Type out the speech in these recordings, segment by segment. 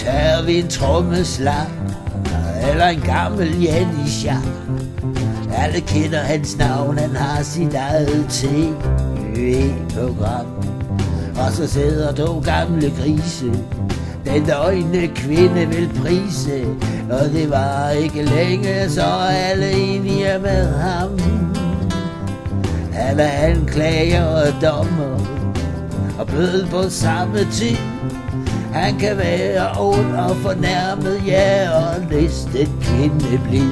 tager vi en trommeslag eller en gammel Jannischer. Alle kender hans navn, han har sit eget TV-program. Og så sidder to gamle grise, den øjne kvinde vil prise. Og det var ikke længe, så alle enige med ham. Han er anklager og dommer og bød på samme tid. Han kan være ond og fornærmet, ja, og næsten kvindeblid.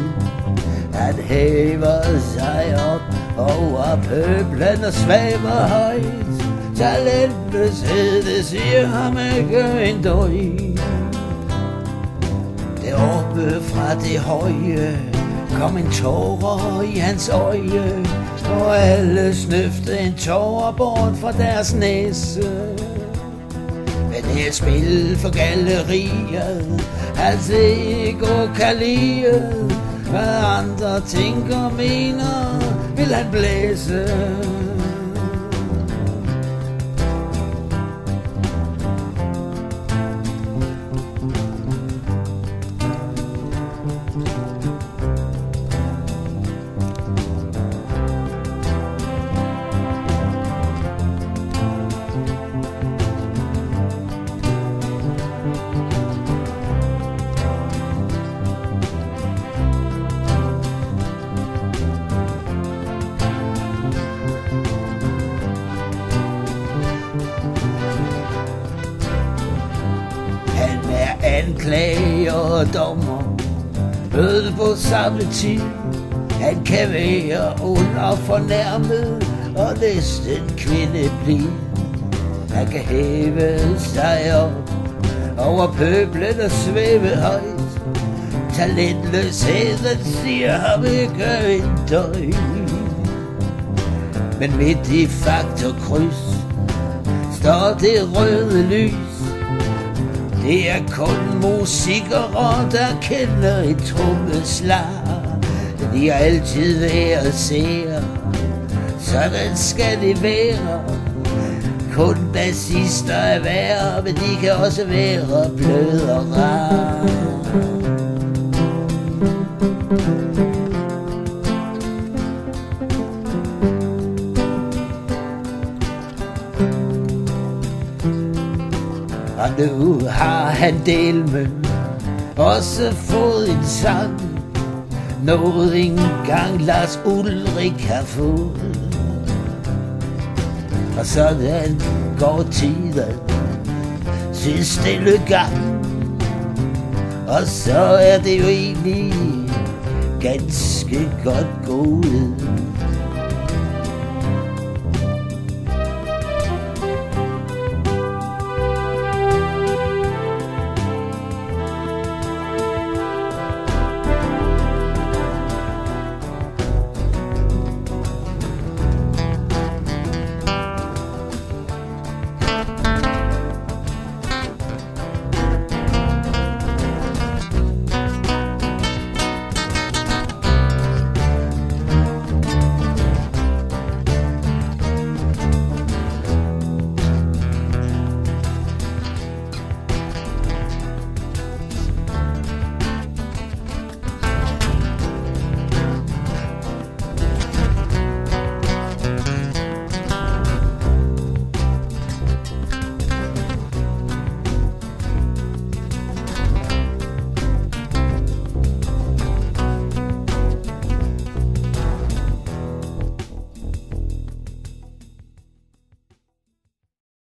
Han hæver sig op over pøblen og svæver højt. Talentløshed, det siger ham ikke en døj. Deroppe fra det høje kom en tårer i hans øje, og alle snøfte en tårer bort fra deres næse. Men det er et spil for galleriet, hans ego kan lide. Hvad andre tænker og mener, vil han blæse. Anklager og dommer bød på samme tid. Han kan være ond og fornærmet og næsten kvindeblid. Han kan hæve sig op over pøblen og svæve højt. Talentløsheden siger ham ikke en døj. Men midt i faktorkryds står det røde lys. Det er kun musikere, der kender et trommeslag. De har altid været seere, sådan skal det være. Kun bassister er værre, men de kan også være bløde og rare. Og nu har han delmen også fået en sang, noget engang Lars Ulrik har fået. Og sådan går tiden sin stille gang. Og så er det jo egentlig ganske godt gået.